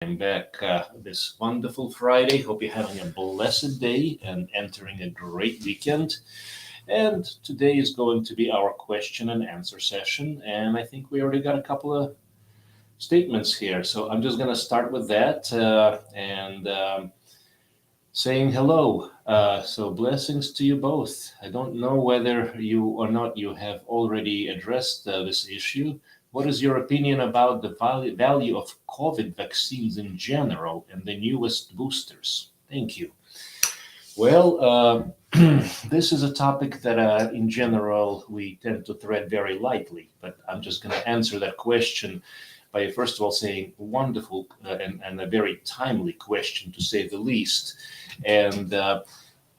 I'm back this wonderful Friday. Hope you're having a blessed day and entering a great weekend. And today is going to be our question and answer session. And I think we already got a couple of statements here. So I'm just going to start with that and saying hello. So blessings to you both. I don't know whether you or not you have already addressed this issue. What is your opinion about the value of COVID vaccines in general and the newest boosters? Thank you. Well, this is a topic that in general we tend to tread very lightly, but I'm just going to answer that question by first of all saying wonderful and a very timely question to say the least. And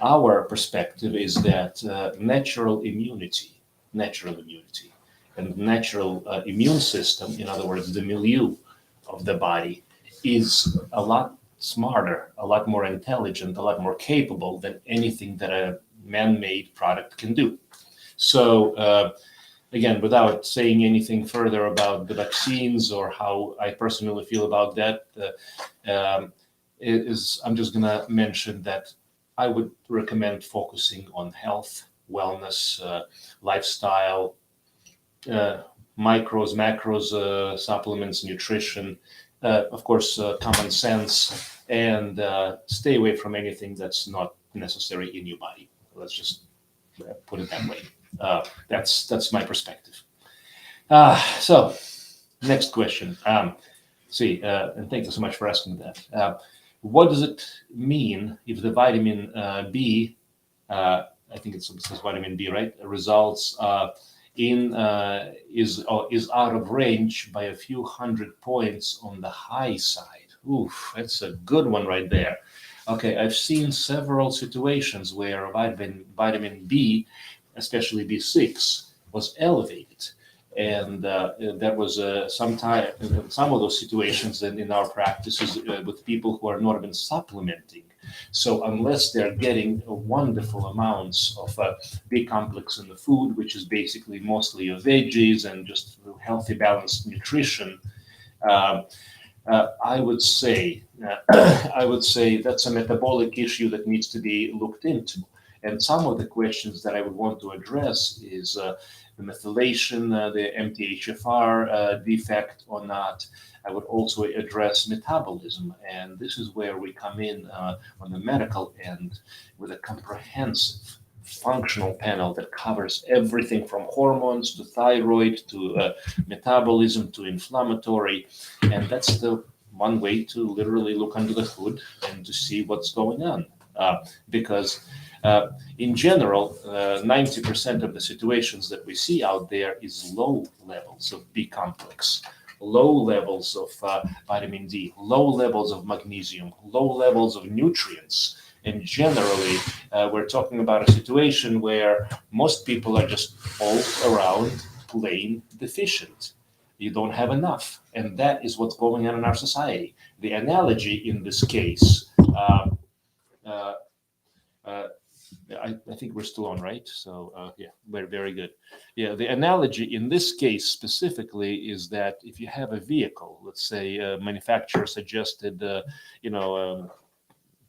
our perspective is that natural immunity, and natural immune system, in other words, the milieu of the body, is a lot smarter, a lot more intelligent, a lot more capable than anything that a man-made product can do. So, again, without saying anything further about the vaccines or how I personally feel about that, I'm just going to mention that I would recommend focusing on health, wellness, lifestyle, uh, micros, macros, supplements, nutrition, of course, common sense, and stay away from anything that's not necessary in your body. Let's just put it that way. That's my perspective. So, next question. And thank you so much for asking that. What does it mean if the vitamin B, I think it says vitamin B, right, results in is out of range by a few hundred points on the high side? Oof, that's a good one right there. Okay, I've seen several situations where vitamin B, especially B6, was elevated. And that was some of those situations in our practices with people who are not even supplementing. So unless they're getting wonderful amounts of B complex in the food, which is basically mostly of veggies and just healthy, balanced nutrition, uh, I would say I would say that's a metabolic issue that needs to be looked into. And some of the questions that I would want to address is the methylation, the MTHFR defect or not. I would also address metabolism, and this is where we come in on the medical end with a comprehensive functional panel that covers everything from hormones to thyroid to metabolism to inflammatory, and that's the one way to literally look under the hood and to see what's going on. Because in general, 90% of the situations that we see out there is low levels of B complex, low levels of vitamin D, low levels of magnesium, low levels of nutrients. And generally, we're talking about a situation where most people are just all around plain deficient. You don't have enough. And that is what's going on in our society. The analogy in this case, uh, uh, I think we're still on, right? So yeah, very, very good. Yeah, the analogy in this case specifically is that if you have a vehicle, let's say manufacturer suggested, you know,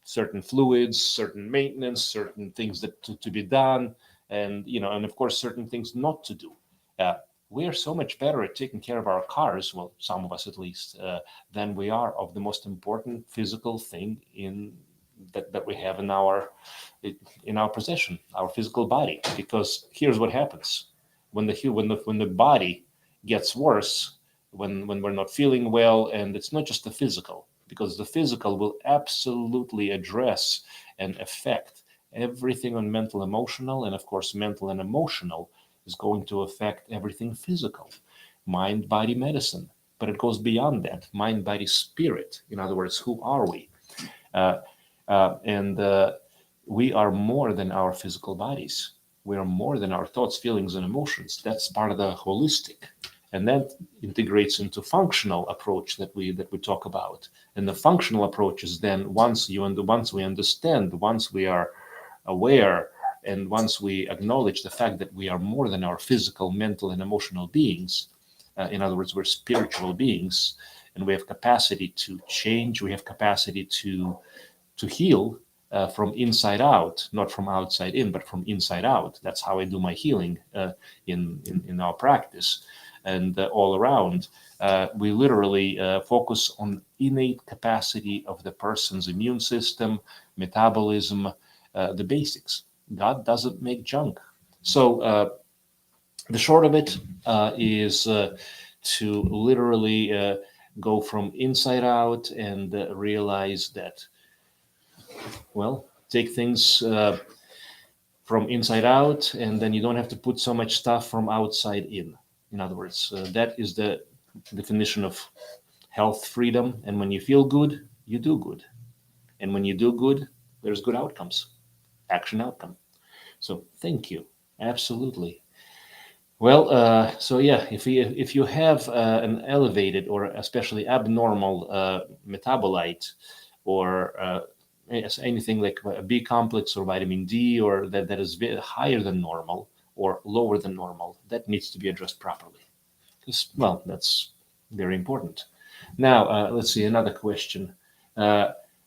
certain fluids, certain maintenance, certain things that to be done, and and of course certain things not to do. Uh, we are so much better at taking care of our cars, well, some of us at least, than we are of the most important physical thing in that we have in our possession, our physical body. Because here's what happens when the body gets worse, when we're not feeling well, and it's not just the physical, because the physical will absolutely address and affect everything on mental, emotional, and of course, mental and emotional is going to affect everything physical, mind, body, medicine. But it goes beyond that, mind, body, spirit. In other words, who are we? Uh, and we are more than our physical bodies. We are more than our thoughts, feelings, and emotions. That's part of the holistic, and that integrates into functional approach that we talk about. And the functional approach is then once we understand, once we are aware, and once we acknowledge the fact that we are more than our physical, mental, and emotional beings. In other words, we're spiritual beings. and we have capacity to change. We have capacity to heal from inside out, not from outside in, but from inside out. That's how I do my healing in our practice. And all around, we literally focus on innate capacity of the person's immune system, metabolism, the basics. God doesn't make junk. So the short of it is to literally go from inside out and realize that, well, take things from inside out, and then you don't have to put so much stuff from outside in. In other words, that is the definition of health freedom. And when you feel good, you do good. And when you do good, there's good outcomes, action outcome. So thank you. Absolutely. Well, so yeah, if you have an elevated or especially abnormal metabolite, or anything like a B complex or vitamin D, or that is higher than normal or lower than normal, that needs to be addressed properly. Because, well, that's very important. Now, let's see another question.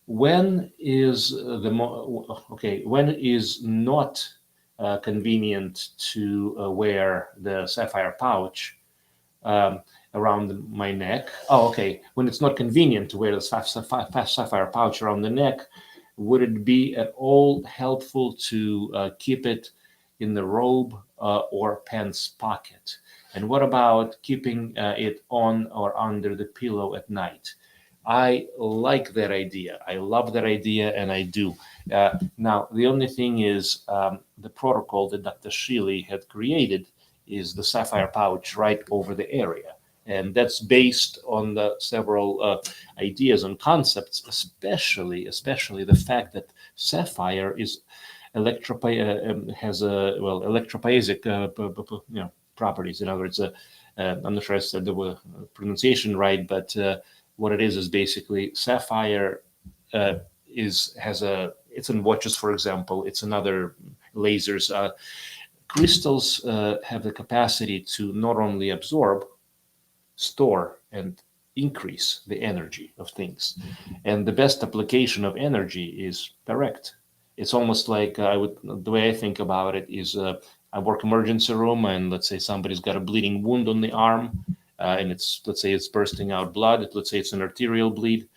When is when is not convenient to wear the sapphire pouch around my neck? Oh, okay. When it's not convenient to wear the sapphire pouch around the neck, would it be at all helpful to keep it in the robe or pants pocket? And what about keeping it on or under the pillow at night? I like that idea. I love that idea, and I do. Now, the only thing is the protocol that Dr. Shealy had created is the sapphire pouch right over the area. And that's based on the several ideas and concepts, especially the fact that sapphire is has electrophasic properties. In other words, I'm not sure I said the pronunciation right, but what it is basically sapphire it's in watches, for example. It's in other lasers. Crystals have the capacity to not only absorb, store, and increase the energy of things. And the best application of energy is direct. It's almost like the way I think about it is I work emergency room, and let's say somebody's got a bleeding wound on the arm, and let's say it's bursting out blood. Let's say it's an arterial bleed.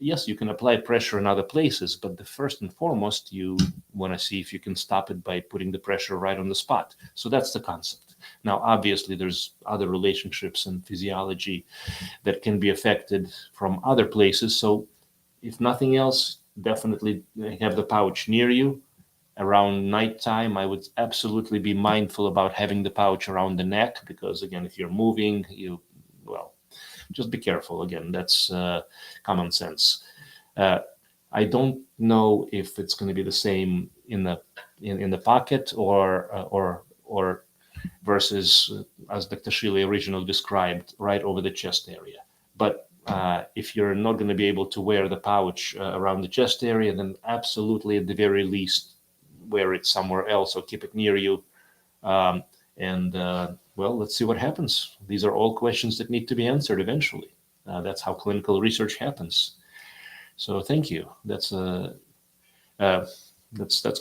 Yes, you can apply pressure in other places, but the first and foremost, you want to see if you can stop it by putting the pressure right on the spot. So that's the concept. Now, obviously, there's other relationships and physiology that can be affected from other places. So if nothing else, definitely have the pouch near you. Around nighttime, I would absolutely be mindful about having the pouch around the neck, because, again, if you're moving, just be careful. Again, that's common sense. I don't know if it's going to be the same in the pocket or versus as Dr. Shealy originally described, right over the chest area. But if you're not going to be able to wear the pouch around the chest area, then absolutely, at the very least, wear it somewhere else or keep it near you. Well, let's see what happens. These are all questions that need to be answered eventually. That's how clinical research happens. So thank you. That's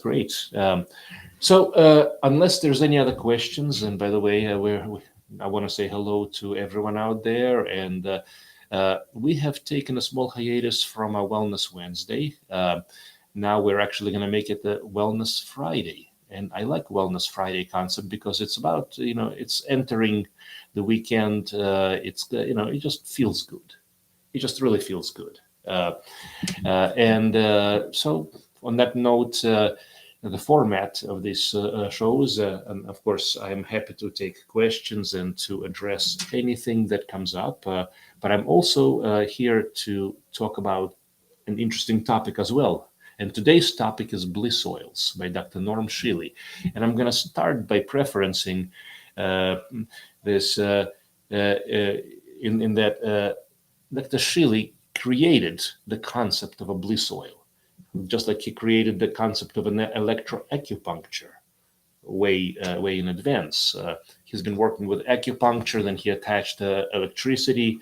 great. So unless there's any other questions, and by the way, I want to say hello to everyone out there. And we have taken a small hiatus from our Wellness Wednesday. Now we're actually going to make it the Wellness Friday. And I like Wellness Friday concept because it's about, it's entering the weekend. It just feels good. It just really feels good. So on that note, the format of these shows, and of course, I'm happy to take questions and to address anything that comes up. But I'm also here to talk about an interesting topic as well. And today's topic is bliss oils by Dr. Norm Shealy. And I'm going to start by preferencing this in that Dr. Shealy created the concept of a bliss oil, just like he created the concept of an electroacupuncture way in advance. He's been working with acupuncture, then he attached electricity,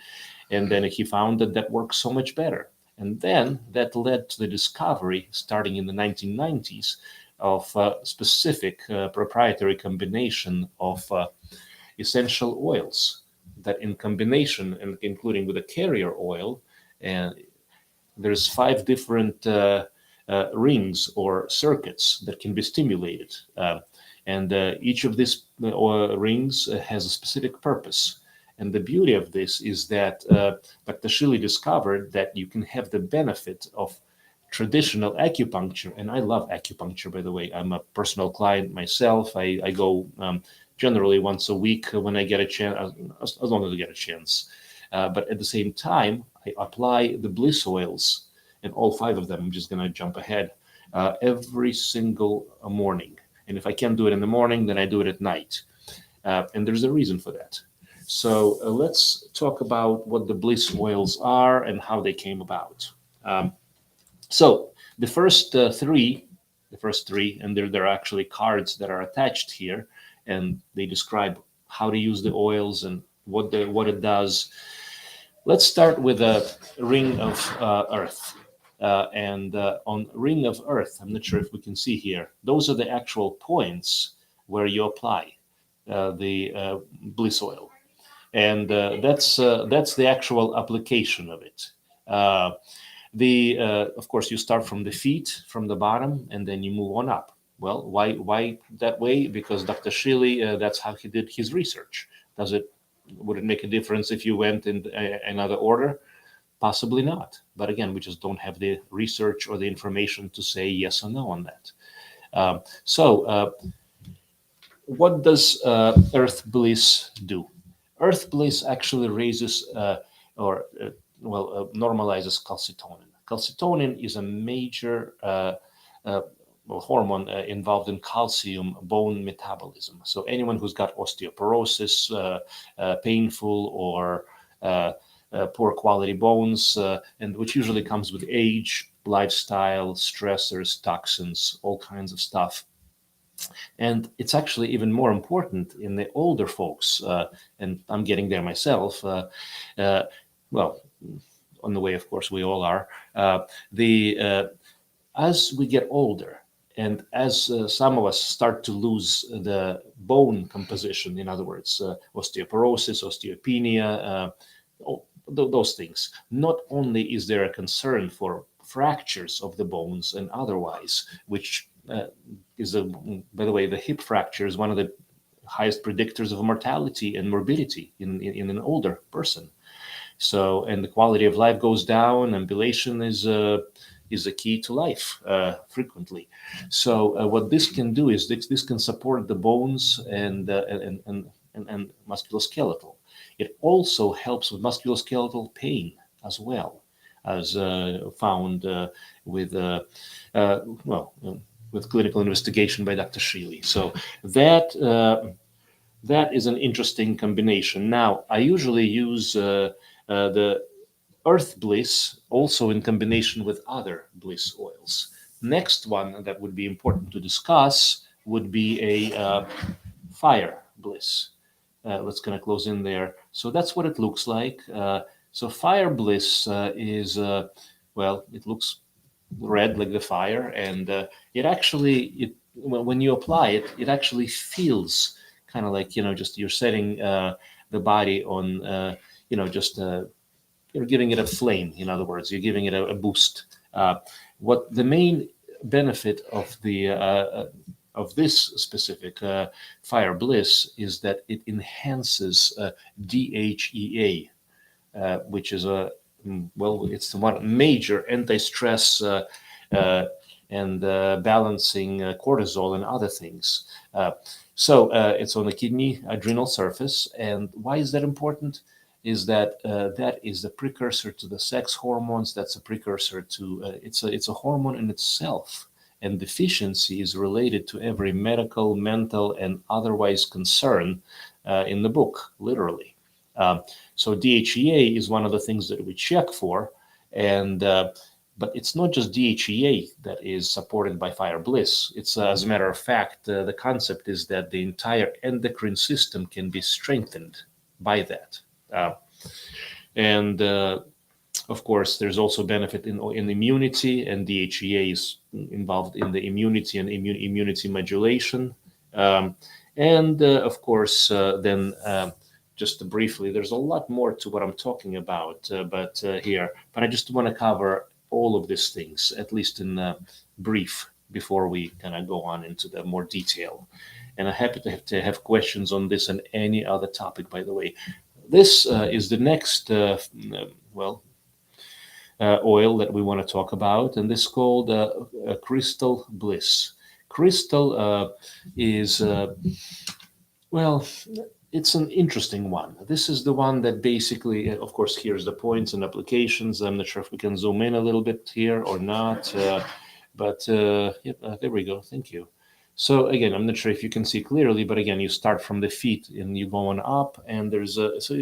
And then he found that that works so much better. And then that led to the discovery, starting in the 1990s, of a specific proprietary combination of essential oils that, in combination and including with a carrier oil, and there's 5 different rings or circuits that can be stimulated. And each of these rings has a specific purpose. And the beauty of this is that Dr. Shealy discovered that you can have the benefit of traditional acupuncture. And I love acupuncture, by the way. I'm a personal client myself. I go generally once a week when I get a chance, as long as I get a chance. But at the same time, I apply the bliss oils, and all 5 of them, I'm just going to jump ahead, every single morning. And if I can't do it in the morning, then I do it at night. And there's a reason for that. So let's talk about what the bliss oils are and how they came about. So the first three, and there are actually cards that are attached here, and they describe how to use the oils and what it does. Let's start with a ring of earth. On ring of earth, I'm not sure if we can see here, those are the actual points where you apply the bliss oil. And that's the actual application of it. Of course, you start from the feet, from the bottom, and then you move on up. Well, why that way? Because Dr. Shealy, that's how he did his research. Would it make a difference if you went in another order? Possibly not. But again, we just don't have the research or the information to say yes or no on that. What does Earth Bliss do? Earth Bliss actually raises normalizes calcitonin. Calcitonin is a major hormone involved in calcium bone metabolism. So anyone who's got osteoporosis, painful or poor quality bones, and which usually comes with age, lifestyle, stressors, toxins, all kinds of stuff. And it's actually even more important in the older folks, and I'm getting there myself. On the way, of course, we all are. As we get older, and as some of us start to lose the bone composition, in other words, osteoporosis, osteopenia, those things, not only is there a concern for fractures of the bones and otherwise, which by the way, the hip fracture is one of the highest predictors of mortality and morbidity in an older person. So, and the quality of life goes down. Ambulation is a key to life frequently. So, what this can do is this can support the bones and musculoskeletal. It also helps with musculoskeletal pain as well, as found with clinical investigation by Dr. Shealy. So that is an interesting combination. Now, I usually use the Earth Bliss also in combination with other bliss oils. Next one that would be important to discuss would be a Fire Bliss. Let's kind of close in there. So that's what it looks like. So Fire Bliss is, it looks red like the fire, and when you apply it, it actually feels kind of like, just you're setting the body on, you're giving it a flame. In other words, you're giving it a boost. What the main benefit of of this specific Fire Bliss is that it enhances DHEA, which is it's one major anti-stress and balancing cortisol and other things. So it's on the kidney adrenal surface. And why is that important? Is that that is the precursor to the sex hormones. That's a precursor to it's a hormone in itself. And deficiency is related to every medical, mental, and otherwise concern in the book, literally. So DHEA is one of the things that we check for, and but it's not just DHEA that is supported by Fire Bliss. It's as a matter of fact, the concept is that the entire endocrine system can be strengthened by that. And of course, there's also benefit in immunity, and DHEA is involved in the immunity and immunity modulation. And of course, then just briefly, there's a lot more to what I'm talking about, but I just want to cover all of these things, at least in brief, before we kind of go on into the more detail. And I'm happy to have questions on this and any other topic, by the way. This is the next, oil that we want to talk about, and this is called Crystal Bliss. Crystal is, it's an interesting one. This is the one that basically, of course, here's the points and applications. I'm not sure if we can zoom in a little bit here or not, but there we go. Thank you. So again, I'm not sure if you can see clearly, but again, you start from the feet and you go on up, and there's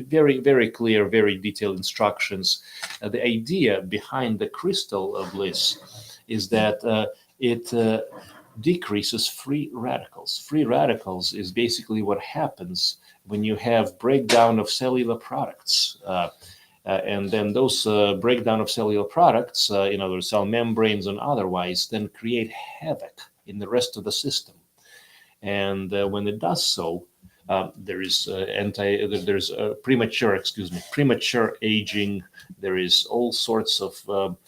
very, very clear, very detailed instructions. The idea behind the Crystal Bliss is that it decreases free radicals. Free radicals is basically what happens when you have breakdown of cellular products. And then those breakdown of cellular products, the cell membranes and otherwise, then create havoc in the rest of the system. And when it does so, there is premature aging. There is all sorts of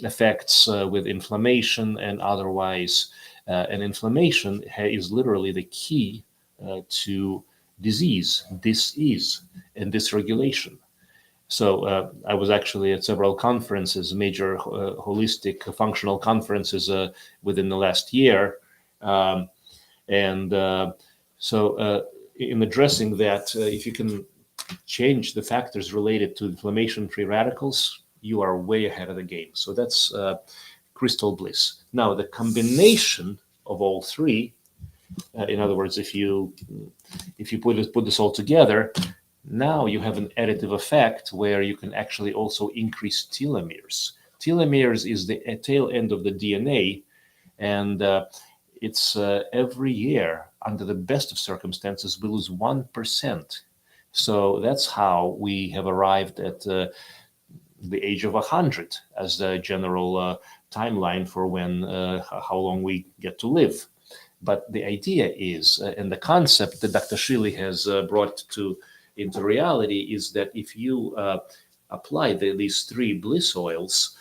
effects with inflammation and otherwise. And inflammation is literally the key to disease, dis-ease, and dysregulation. So I was actually at several conferences, major holistic functional conferences within the last year. So in addressing that, if you can change the factors related to inflammation-free radicals, you are way ahead of the game. So that's Crystal Bliss. Now, the combination of all three, in other words, if you put this all together, now you have an additive effect where you can actually also increase telomeres. Telomeres is the tail end of the DNA, and it's every year, under the best of circumstances, we lose 1%. So that's how we have arrived at the age of 100 as the general timeline for how long we get to live. But the idea is, and the concept that Dr. Shealy has brought into reality is that if you apply these three bliss oils,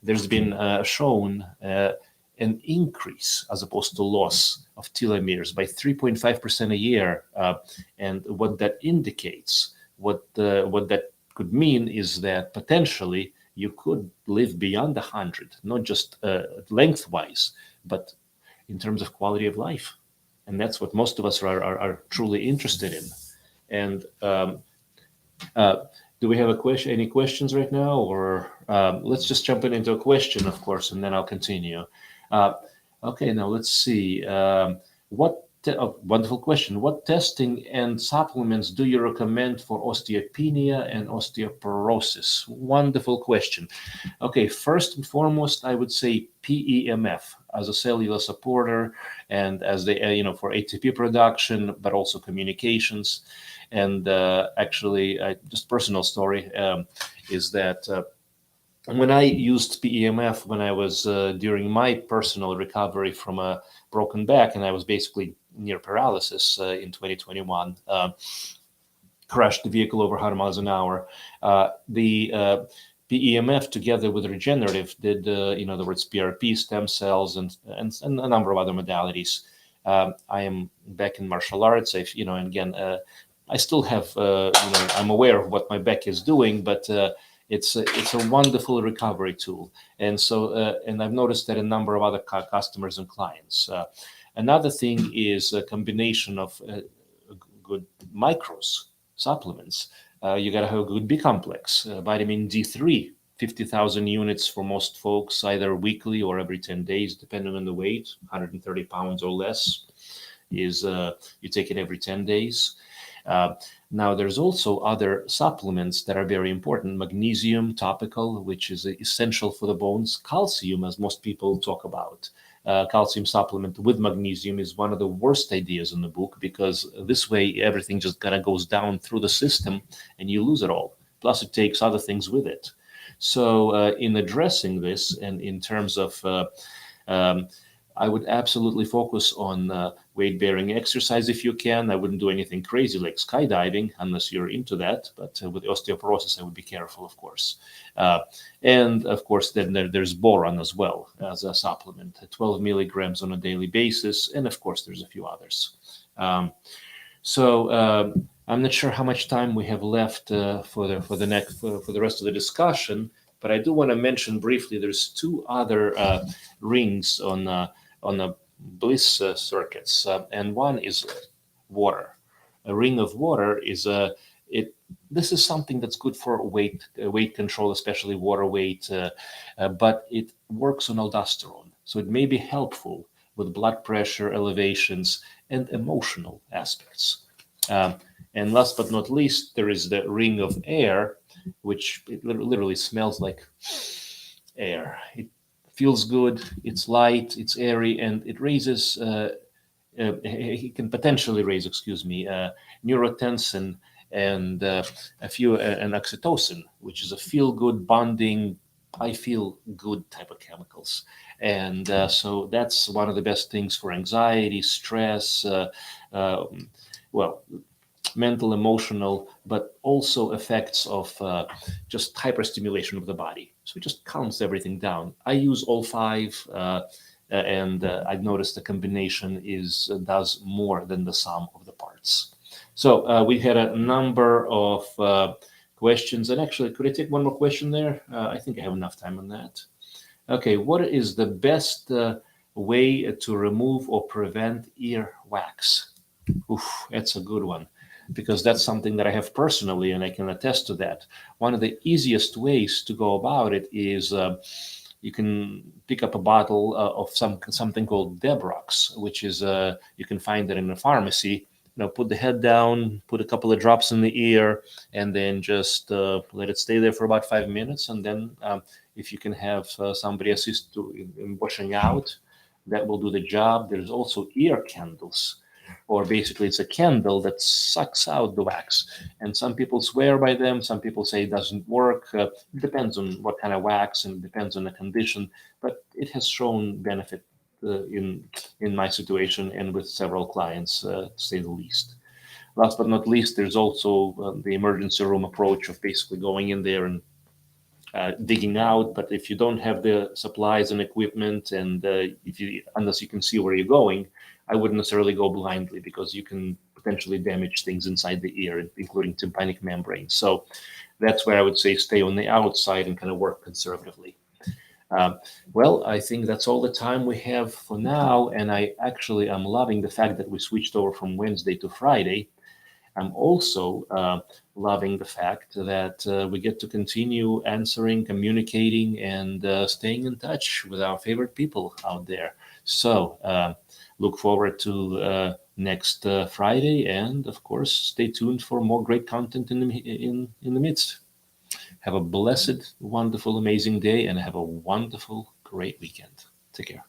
there's been shown an increase as opposed to loss of telomeres by 3.5% a year. And what that indicates, what that could mean is that potentially you could live beyond 100, not just lengthwise, but in terms of quality of life. And that's what most of us are truly interested in. And do we have any questions right now? Or let's just jump into a question, of course, and then I'll continue. Okay, now let's see. Wonderful question. What testing and supplements do you recommend for osteopenia and osteoporosis? Wonderful question. Okay, first and foremost, I would say PEMF as a cellular supporter and as for ATP production, but also communications. And actually, just personal story is that when I used PEMF when I was during my personal recovery from a broken back, and I was basically near paralysis in 2021, crashed the vehicle over 100 miles an hour. The PEMF together with regenerative did, in other words, PRP, stem cells, and a number of other modalities. I am back in martial arts. I still have, I'm aware of what my back is doing, but it's a wonderful recovery tool. And so, and I've noticed that a number of other customers and clients. Another thing is a combination of good micros, supplements. You got to have a good B complex, vitamin D3, 50,000 units for most folks, either weekly or every 10 days, depending on the weight, 130 pounds or less, is you take it every 10 days. Now, there's also other supplements that are very important. Magnesium topical, which is essential for the bones. Calcium, as most people talk about. Calcium supplement with magnesium is one of the worst ideas in the book, because this way everything just kind of goes down through the system and you lose it all. Plus, it takes other things with it. So, in addressing this, and in terms of um, I would absolutely focus on weight-bearing exercise if you can. I wouldn't do anything crazy like skydiving unless you're into that. But with osteoporosis, I would be careful, of course. And of course, then there's boron as well as a supplement, 12 milligrams on a daily basis. And of course, there's a few others. I'm not sure how much time we have left for the rest of the discussion, but I do want to mention briefly. There's two other rings on the bliss circuits, and one is water. A ring of water is it. This is something that's good for weight control, especially water weight, but it works on aldosterone, so it may be helpful with blood pressure elevations and emotional aspects. And last but not least, there is the ring of air, which it literally smells like air. It feels good, it's light, it's airy, and it raises, it can potentially raise, neurotensin and and oxytocin, which is a feel-good bonding, I feel good type of chemicals. And so that's one of the best things for anxiety, stress, well, mental, emotional, but also effects of just hyperstimulation of the body. So it just calms everything down. I use all five, and I've noticed the combination does more than the sum of the parts. So we had a number of questions, and actually, could I take one more question there? I think I have enough time on that. Okay, what is the best way to remove or prevent ear wax? Oof, that's a good one, because that's something that I have personally, and I can attest to that. One of the easiest ways to go about it is you can pick up a bottle of something called Debrox, which is you can find it in a pharmacy. Put the head down, put a couple of drops in the ear, and then just let it stay there for about 5 minutes. And then if you can have somebody assist in washing out, that will do the job. There's also ear candles, or basically it's a candle that sucks out the wax. And some people swear by them. Some people say it doesn't work. It depends on what kind of wax, and it depends on the condition. But it has shown benefit in my situation and with several clients, to say the least. Last but not least, there's also the emergency room approach of basically going in there and digging out. But if you don't have the supplies and equipment, and unless you can see where you're going, I wouldn't necessarily go blindly, because you can potentially damage things inside the ear, including tympanic membrane. So that's where I would say stay on the outside and kind of work conservatively. Well, I think that's all the time we have for now, and I'm loving the fact that we switched over from Wednesday to Friday. I'm also loving the fact that we get to continue answering, communicating, and staying in touch with our favorite people out there. So look forward to next Friday, and of course, stay tuned for more great content in the midst. Have a blessed, wonderful, amazing day, and have a wonderful, great weekend. Take care.